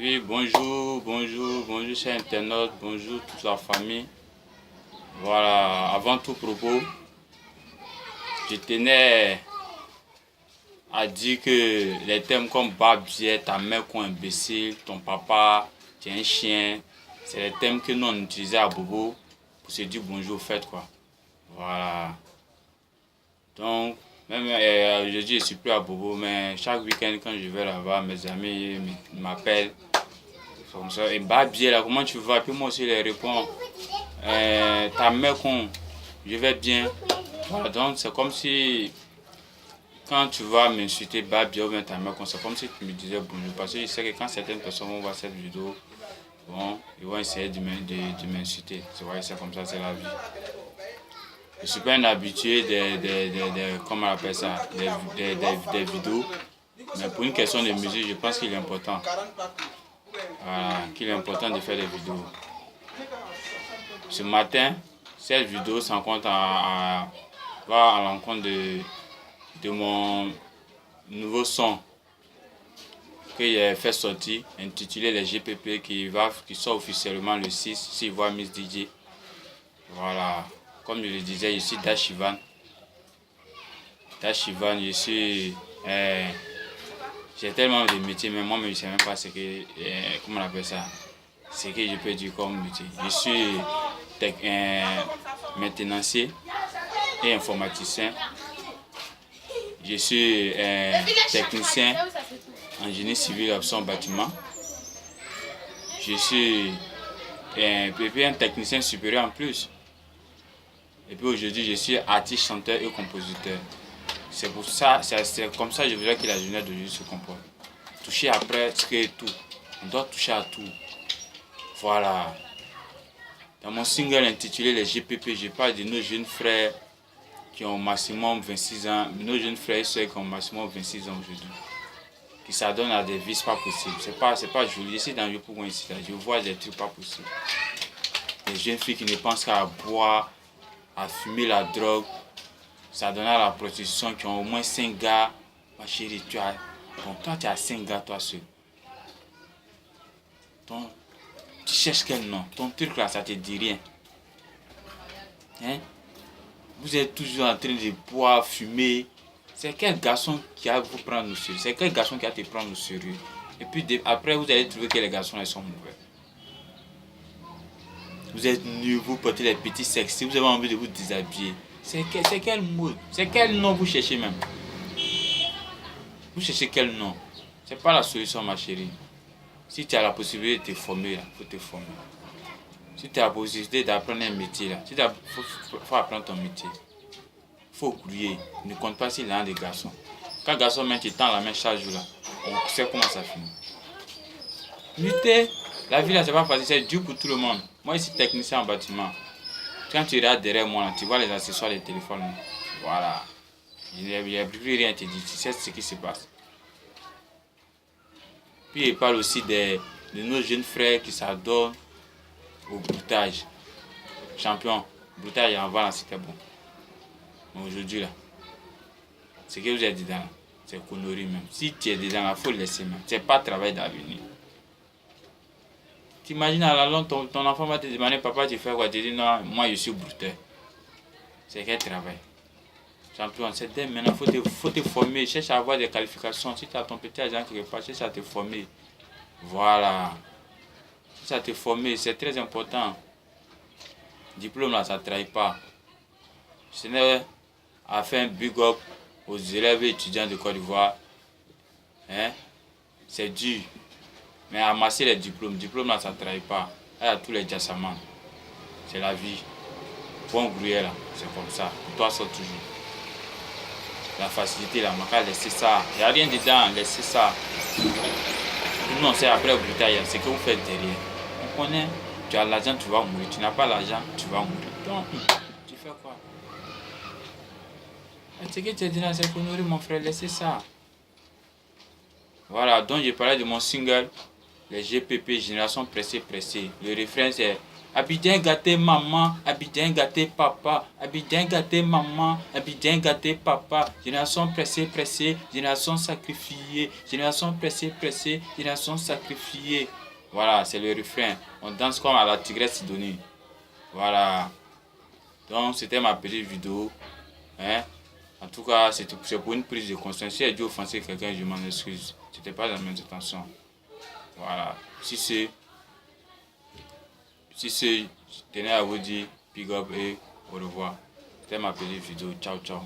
Oui, bonjour chers internautes, bonjour toute la famille. Voilà, avant tout propos, je tenais à dire que les thèmes comme barbier, ta mère quoi imbécile, ton papa, tu es un chien, c'est les thèmes que nous on utilisait à Bobo pour se dire bonjour au fait quoi. Voilà. Donc, même aujourd'hui je suis plus à Bobo, mais chaque week-end quand je vais là-bas, mes amis m'appellent. Comme ça, et barbier là, comment tu vas? Puis moi aussi les réponds, ta mère con, je vais bien. Voilà, donc c'est comme si quand tu vas m'insulter barbier ou bien ta mère con, c'est comme si tu me disais bonjour. Parce que je sais que quand certaines personnes vont voir cette vidéo, bon, ils vont essayer de m'insulter. C'est vrai, c'est comme ça, c'est la vie. Je suis pas un habitué comment on appelle ça, des vidéos. Mais pour une question de musique, je pense qu'il est important. Voilà, qu'il est important de faire des vidéos. Ce matin, cette vidéo va à l'encontre de mon nouveau son que j'ai fait sortir, intitulé les GPP, qui sort officiellement le 6, si voit Miss DJ. Voilà, comme je le disais, je suis Dashivan. Je suis... j'ai tellement de métiers, mais moi je ne sais même pas comment on appelle ça. Ce que je peux dire comme métier. Je suis maintenancier et informaticien. Je suis technicien en génie civil option bâtiment. Je suis un technicien supérieur en plus. Et puis aujourd'hui, je suis artiste, chanteur et compositeur. C'est pour ça, c'est comme ça que je voudrais que la journée d'aujourd'hui se comporte. Toucher après, c'est tout. On doit toucher à tout. Voilà. Dans mon single intitulé Les GPP, je parle de nos jeunes frères qui ont au maximum 26 ans, nos jeunes frères et soeurs qui ont au maximum 26 ans aujourd'hui, qui s'adonnent à des vices pas possibles. C'est pas joli. Ici dans le pour ici, je vois des trucs pas possibles. Des jeunes filles qui ne pensent qu'à boire, à fumer la drogue, s'adonnent à la prostitution, qui ont au moins 5 gars. Ma chérie, toi tu as 5 gars toi seul. Tu cherches quel nom? Ton truc là, ça te dit rien. Hein? Vous êtes toujours en train de boire, fumer. C'est quel garçon qui va vous prendre au sérieux? C'est quel garçon qui va te prendre au sérieux? Et puis après, vous allez trouver que les garçons ils sont mauvais. Vous êtes nus, vous portez les petits sexy, vous avez envie de vous déshabiller. C'est quel mot? C'est quel nom vous cherchez même? Vous cherchez quel nom? C'est pas la solution, ma chérie. Si tu as la possibilité de te former, il faut te former. Si tu as la possibilité d'apprendre un métier, il faut apprendre ton métier. Il faut grouiller. Ne compte pas s'il y a des garçons. Quand le garçon met tu tends la main chaque jour, là, on sait comment ça finit. Lutter, la vie là, c'est pas facile, c'est dur pour tout le monde. Moi, je suis technicien en bâtiment. Quand tu regardes derrière moi, là, tu vois les accessoires des téléphones. Voilà. Il n'y a plus rien à te dire. Tu sais ce qui se passe. Puis il parle aussi de nos jeunes frères qui s'adonnent au broutage. Champion, broutage avant c'était bon. Mais aujourd'hui là, ce que vous êtes dedans, c'est connerie même. Si tu es dedans, il faut le laisser même. C'est pas travail d'avenir. T'imagines à la longue, ton enfant va te demander, papa tu fais quoi? Tu dis non, moi je suis brouteur. C'est quel travail? Champion, c'est dès maintenant, il faut te former, cherche à avoir des qualifications. Si tu as ton petit agent quelque part, cherche à te former. Voilà. Cherche à te former, c'est très important. Diplôme là, ça ne trahit pas. Ce n'est à faire un big up aux élèves et étudiants de Côte d'Ivoire. Hein? C'est dur. Mais amasser les diplômes là, ça ne trahit pas. Il y a tous les jassamans. C'est la vie. Bon gruyère là, c'est comme ça. Pour toi, ça toujours. La facilité là, on va laisser ça. Il n'y a rien dedans, laissez ça. Non, c'est après le brutal, c'est ce que vous faites derrière. On connaît, tu as l'argent, tu vas mourir. Tu n'as pas l'argent, tu vas mourir. Donc, tu fais quoi? Ce que tu as dit là, c'est connerie, mon frère, laissez ça. Voilà, donc j'ai parlé de mon single, les GPP, Génération Pressée. Le refrain c'est Abidjan gâté maman, Abidjan gâté papa, Abidjan gâté maman, Abidjan gâté papa. Génération pressée, pressée, génération sacrifiée, génération pressée, pressée, génération sacrifiée. Voilà, c'est le refrain. On danse comme à la tigresse Sidonie. Voilà. Donc, c'était ma petite vidéo. Hein? En tout cas, c'est pour une prise de conscience. Si j'ai dû offenser quelqu'un, je m'en excuse. C'était pas dans mes intentions. Voilà. Si c'est, je tenais à vous dire big up et au revoir. C'était ma petite vidéo. Ciao, ciao.